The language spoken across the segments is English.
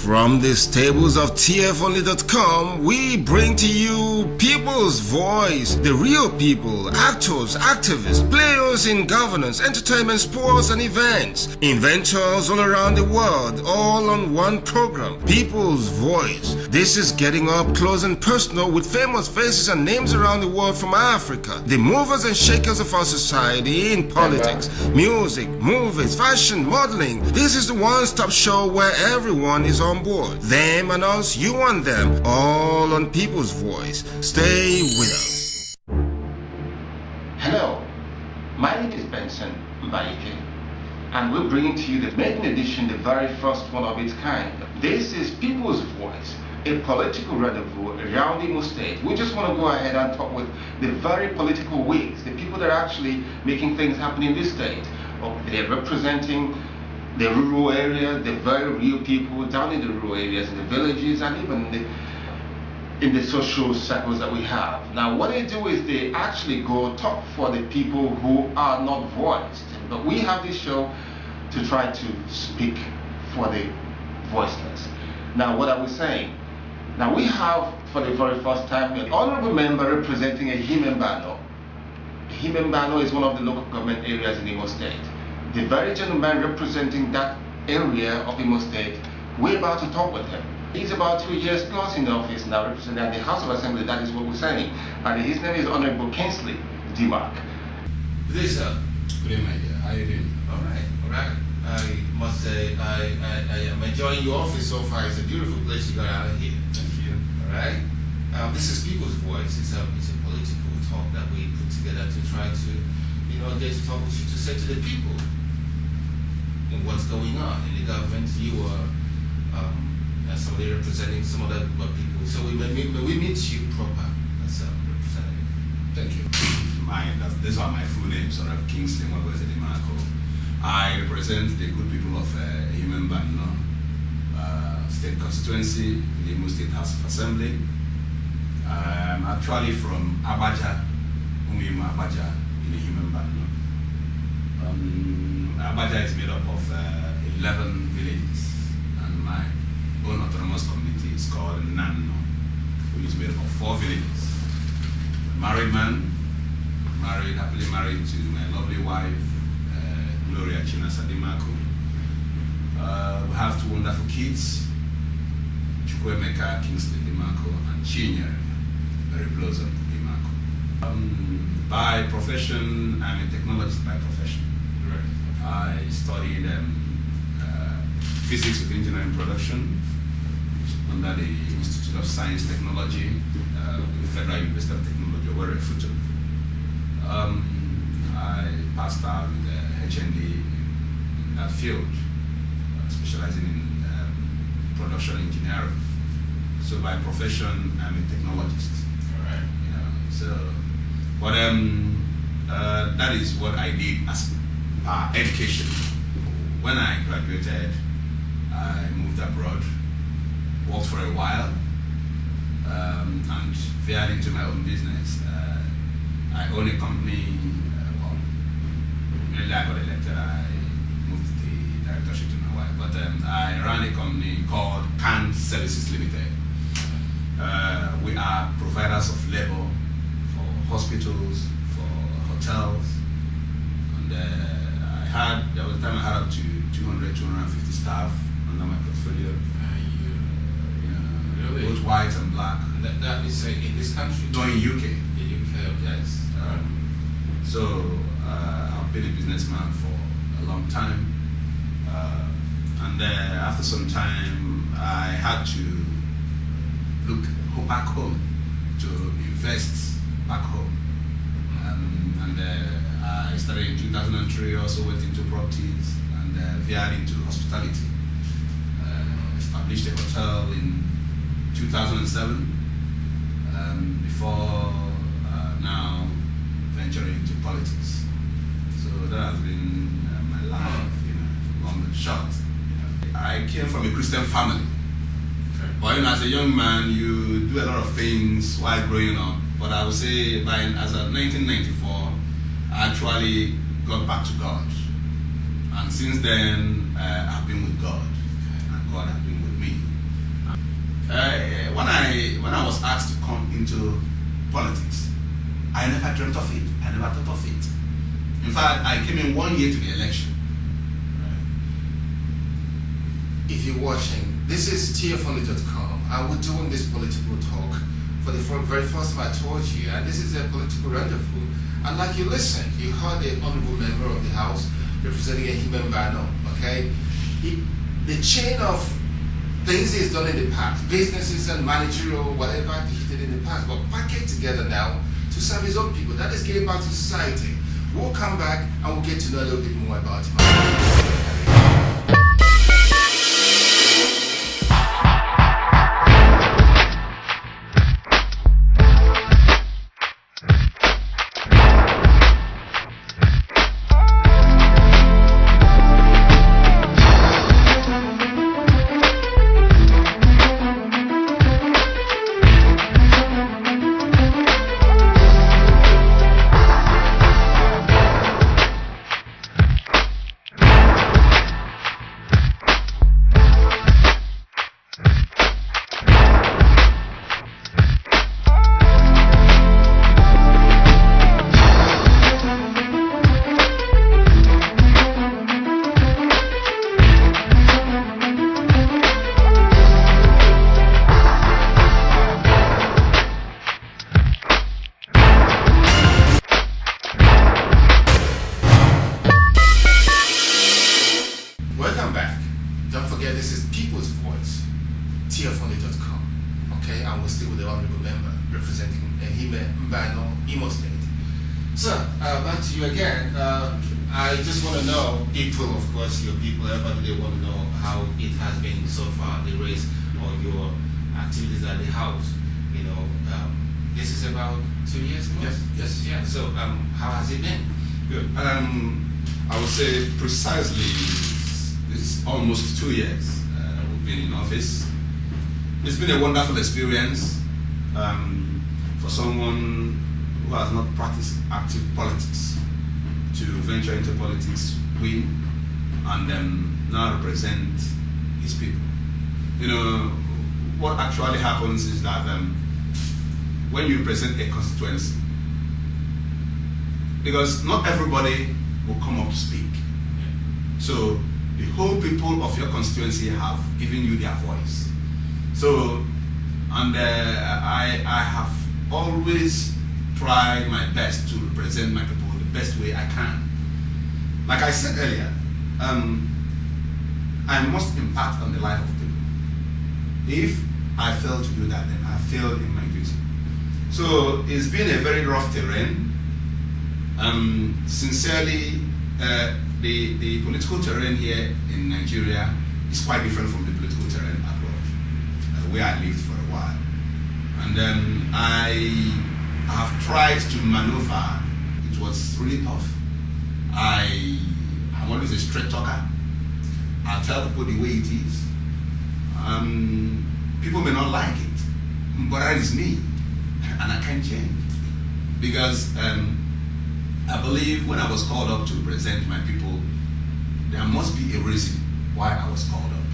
From the stables of TFOnly.com, we bring to you people's voice, the real people, actors, activists, players in governance, entertainment, sports and events, inventors all around the world, all on one program, People's Voice. This is getting up close and personal with famous faces and names around the world from Africa, the movers and shakers of our society in politics, music, movies, fashion, modeling. This is the one-stop show where everyone is on board. Them and us, you and them, all on People's Voice. Stay with us. Hello, my name is Benson Mbaike, and we're bringing to you the maiden edition, the very first one of its kind. This is People's Voice, a political rendezvous around Imo State. We just want to go ahead and talk with the very political wigs, the people that are actually making things happen in this state. They're representing the rural area, the very real people down in the rural areas, in the villages, and even in the social circles that we have. Now, what they do is they actually go talk for the people who are not voiced. But we have this show to try to speak for the voiceless. Now, what are we saying? Now, we have, for the very first time, an honorable member representing Ehime Mbano. Ehime Mbano is one of the local government areas in Imo State. The very gentleman representing that area of Imo State, we're about to talk with him. He's about 2 years plus in the office now, representing the House of Assembly. That is what we're saying. And his name is Honourable Dimaku. Please, sir. Good evening, my dear. How are you doing? All right. I must say, I am enjoying your office so far. It's a beautiful place you got out here. Thank you. All right. This is People's Voice. It's a political talk that we put together to try to, get to talk with you, to say to the people in what's going on in the government. You are somebody representing some other people. So we meet you proper as a representative. Thank you. These are my full names, Honourable Dimaku. I represent the good people of Ehime Mbano State Constituency in the Imo State House of Assembly. I'm actually from Abaja, Umima Abaja in Ehime Mbano. Abaja is made up of 11 villages, and my own autonomous community is called Nano, which is made up of 4 villages. Married man, happily married to my lovely wife, Gloria Dimaku. We have 2 wonderful kids, Chukwemeka Dimaku and Chinyere, very blossom Dimaku. By profession, I'm a technologist by profession. Right. I studied physics with engineering production under the Institute of Science Technology, the Federal University of Technology, Owerri Futo. I passed out with HND in that field, specializing in production engineering. So by profession, I'm a technologist. All right. But that is what I did as education. When I graduated, I moved abroad, worked for a while, and veered into my own business. I own a company. Immediately I got elected, I moved the directorship to my wife. But I ran a company called Can Services Limited. We are providers of labor for hospitals, for hotels, and there was a time I had up to 200, 250 staff under my portfolio. Really? Both white and black. That is in this country? No, in UK. In UK, yes. I've been a businessman for a long time, and after some time I had to look back home to invest back home, and I started in 2003. Also went into properties and veered into hospitality. Established a hotel in 2007. Before now venturing into politics. So that has been my life, long and short. I came from a Christian family. Okay. But as a young man, you do a lot of things while growing up. But I would say as of 1994, I actually got back to God. And since then, I've been with God. And God has been with me. When I was asked to come into politics, I never dreamt of it. I never thought of it. In fact, I came in 1 year to the election. If you're watching, this is tfunny.com, and we're doing this political talk for the very first time I told you, and this is a political rendezvous. And like you listened, you heard the Honourable Member of the House representing Ehime Mbano, okay? The chain of things he's done in the past, businesses and managerial, whatever he did in the past, but packaged together now to serve his own people. That is giving back to society. We'll come back and we'll get to know a little bit more about him. tfunny.com, okay, and we're still with the Honourable Member representing Ehime Mbano, Imo State. Sir, back to you again. I just want to know, people, of course, your people, everybody, they want to know how it has been so far, the race or your activities at the House. You know, this is about 2 years now? Yes. Yeah. So, how has it been? Good. I would say precisely it's almost 2 years we've been in office. It's been a wonderful experience for someone who has not practiced active politics to venture into politics, win, and now represent his people. You know, what actually happens is that when you represent a constituency, because not everybody will come up to speak. So the whole people of your constituency have given you their voice. So, and I have always tried my best to represent my people the best way I can. Like I said earlier, I must impact on the life of people. If I fail to do that, then I fail in my duty. So it's been a very rough terrain. Sincerely, the political terrain here in Nigeria is quite different from the political terrain abroad, where I lived for a while. And I have tried to maneuver. It was really tough. I'm always a straight talker. I'll tell people the way it is. People may not like it, but that is me, and I can't change. Because I believe when I was called up to represent my people, there must be a reason why I was called up.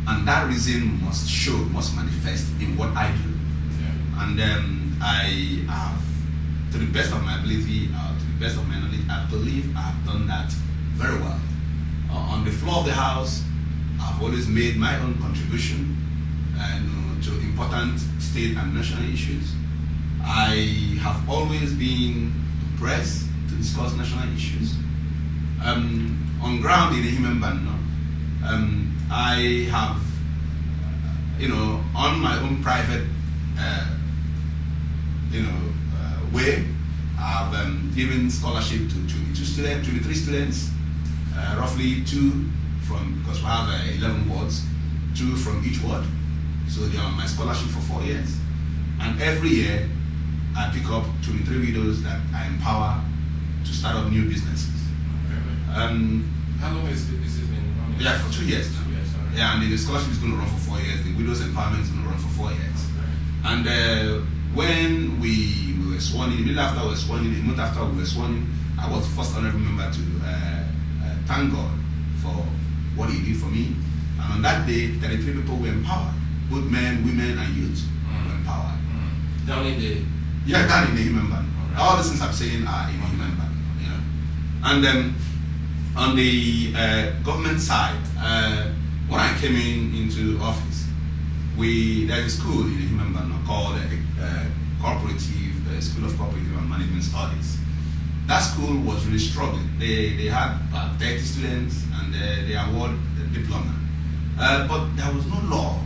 And that reason must show, must manifest in what I do. Yeah. And I have, to the best of my ability, to the best of my knowledge, I believe I have done that very well. On the floor of the House, I've always made my own contribution to important state and national issues. I have always been to press to discuss national issues. On ground in Ehime Mbano, I have, on my own private, way, I've given scholarship to 23 students, roughly 2 from, because we have 11 wards, 2 from each ward. So they are on my scholarship for 4 years. And every year, I pick up 23 widows that I empower to start up new businesses. How long has this been running? Yeah, for 2 years now. 2 years, sorry. Yeah, and the scholarship is going to run for 4 years. The widows empowerment is going to run for 4 years. Okay. And when we were sworn in, immediately after we were sworn in, a month after we were sworn in, I was the first honorable member to thank God for what he did for me. And on that day, 33 people were empowered both men, women, and youth were empowered. Down in the... Yeah, down in the Ehime Mbano. All the things I'm saying are in Ehime Mbano, you know. And then on the government side, when I came into office, there's a school in Ehime Mbano called School of Cooperative and Management Studies. That school was really struggling. They had about 30 students and they award a diploma. But there was no law,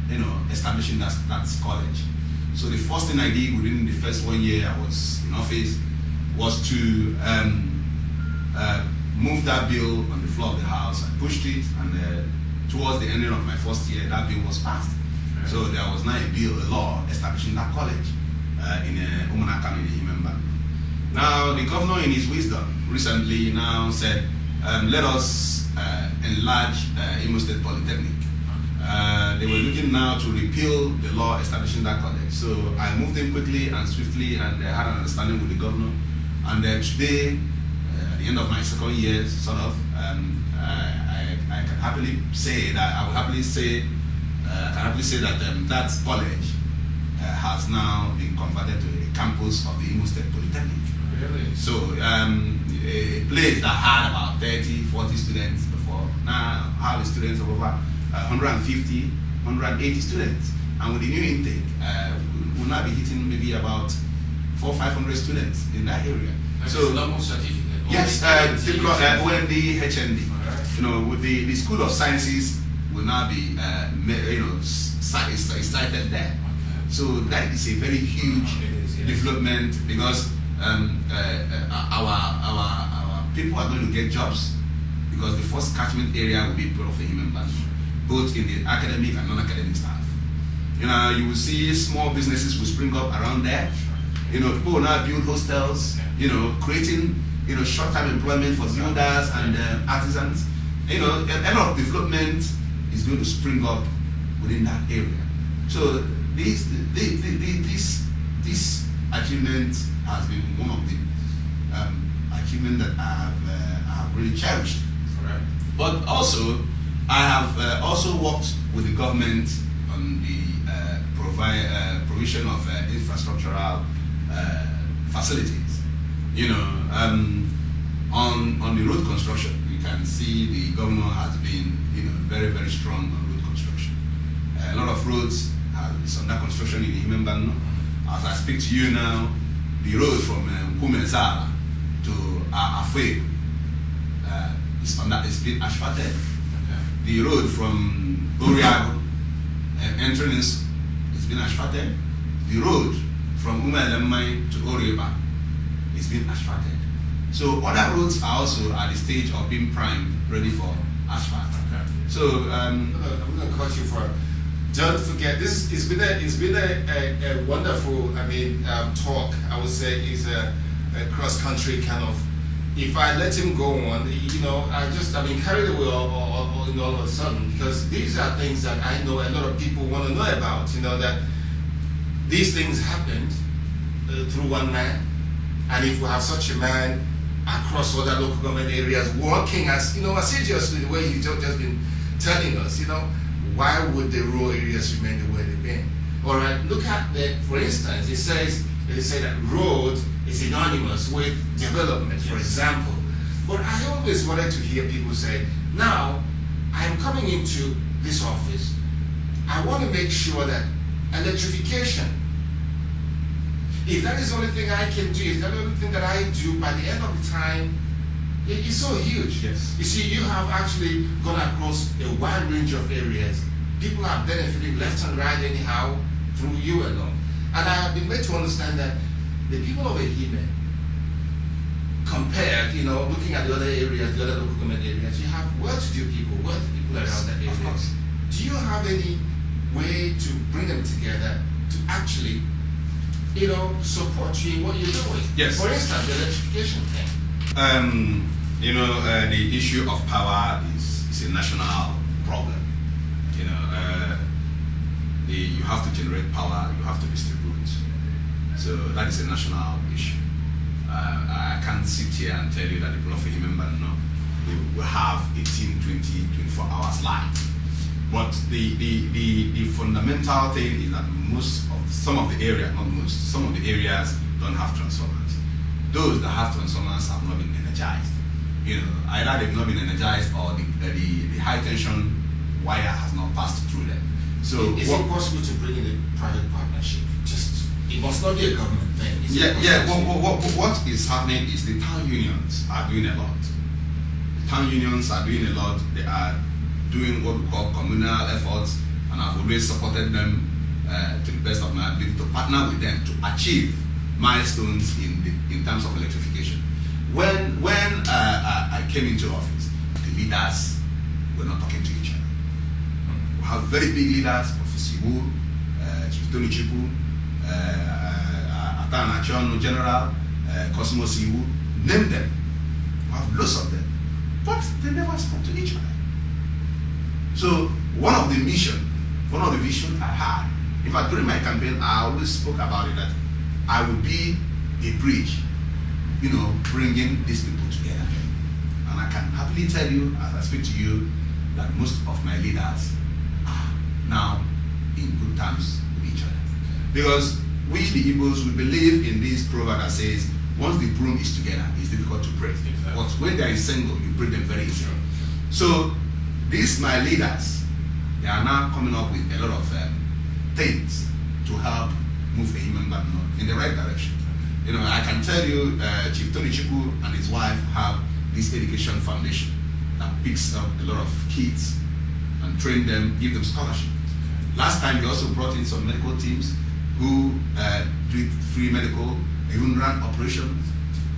you know, establishing that college. So the first thing I did within the first 1 year I was in office was to move that bill on the floor of the House. I pushed it, and towards the ending of my first year, that bill was passed. Okay. So there was now a law establishing that college in Umunaka in Ehime Mbano. Now the governor, in his wisdom, recently now said, let us enlarge Imo State Polytechnic. They were looking now to repeal the law establishing that college. So I moved in quickly and swiftly, and I had an understanding with the governor. And today, at the end of my second year, sort of, I can happily say that that college has now been converted to a campus of the Imo State Polytechnic. Really? So a place that had about 30, 40 students before now have students of over 150, 180 students, and with the new intake, we'll now be hitting maybe about 400 or 500 students in that area. So, normal certificate. Yes, when the HND, you know, with the School of Sciences will now be, cited there. Okay. So that is a very huge development, because our people are going to get jobs, because the first catchment area will be people of Ehime Mbano, both in the academic and non-academic staff. You know, you will see small businesses will spring up around there. You know, people will now build hostels, you know, creating, you know, short-term employment for builders and artisans. You know, a lot of development is going to spring up within that area. So this achievement has been one of the achievements that I have really cherished. Correct. But also, I have also worked with the government on the provision of infrastructural facilities. You know, on the road construction, you can see the governor has been, you know, very, very strong on road construction. A lot of roads is under construction in Ehime Mbano. As I speak to you now, the road from Kumezala to Afwe it's been asphalted. Okay. The road from Oriago entrance has been asphalted. The road from Umelemai to Orieba is being asphalted. So other roads are also at the stage of being primed, ready for asphalt. Okay. So I'm going to cut you for. Don't forget, it's been a wonderful, talk. I would say is a cross-country kind of. If I let him go on, you know, I've been carried away all of a sudden, because these are things that I know a lot of people want to know about. You know, that these things happened through one man, and if we have such a man across other local government areas working as, you know, assiduously the way you've just been telling us, you know, why would the rural areas remain the way they've been? All right, look at that. For instance, they say that road is synonymous with development, for example. But I always wanted to hear people say, now, I'm coming into this office, I want to make sure that electrification, if that is the only thing I can do, if that is the only thing that I do, by the end of the time, it's so huge. yes. You see, you have actually gone across a wide range of areas. People are benefiting left and right anyhow through you alone. And I have been made to understand that the people of Ehime, compared, you know, looking at the other areas, the other local government areas, you have well-to-do people around that area. Of course. Do you have any way to bring them together to actually, you know, support you in what you're doing? Yes. For instance, the electrification thing. You know, the issue of power is a national problem. You know, you have to generate power, you have to distribute. So that is a national issue. I can't sit here and tell you that the people of Ehime Mbano will have 18, 20, 24 hours light. But the fundamental thing is that some of the areas don't have transformers. Those that have transformers have not been energized. You know, either they've not been energized or the high tension wire has not passed through them. So is it possible to bring in a private partnership? It must not be a government thing. What is happening is the town unions are doing a lot. The town unions are doing a lot. They are doing what we call communal efforts, and I've always supported them to the best of my ability to partner with them to achieve milestones in terms of electrification. When I came into office, the leaders were not talking to each other. We have very big leaders, Professor Iwu, Chief Tony Chiku, Atana Chonu General, Cosmos Iwu, name them. We have lots of them. But they never spoke to each other. So one of the visions I had, in fact during my campaign, I always spoke about it, that I would be a bridge, you know, bringing these people together. And I can happily tell you, as I speak to you, that most of my leaders are now in good terms with each other. Because we, the Igbos, we believe in this proverb that says, once the broom is together, it's difficult to break. Exactly. But when they're in single, you break them very easily. So these, my leaders, they are now coming up with a lot of things to help move Ehime Mbano in the right direction. You know, I can tell you, Chief Tony Chiku and his wife have this education foundation that picks up a lot of kids and train them, give them scholarship. Last time, we also brought in some medical teams who do free medical, even run operations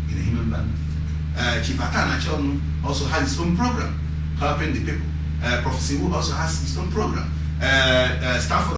in Ehime Mbano. Chief Atana Chonu also has his own program helping the people. Professor Iwu also has his own program. Stanford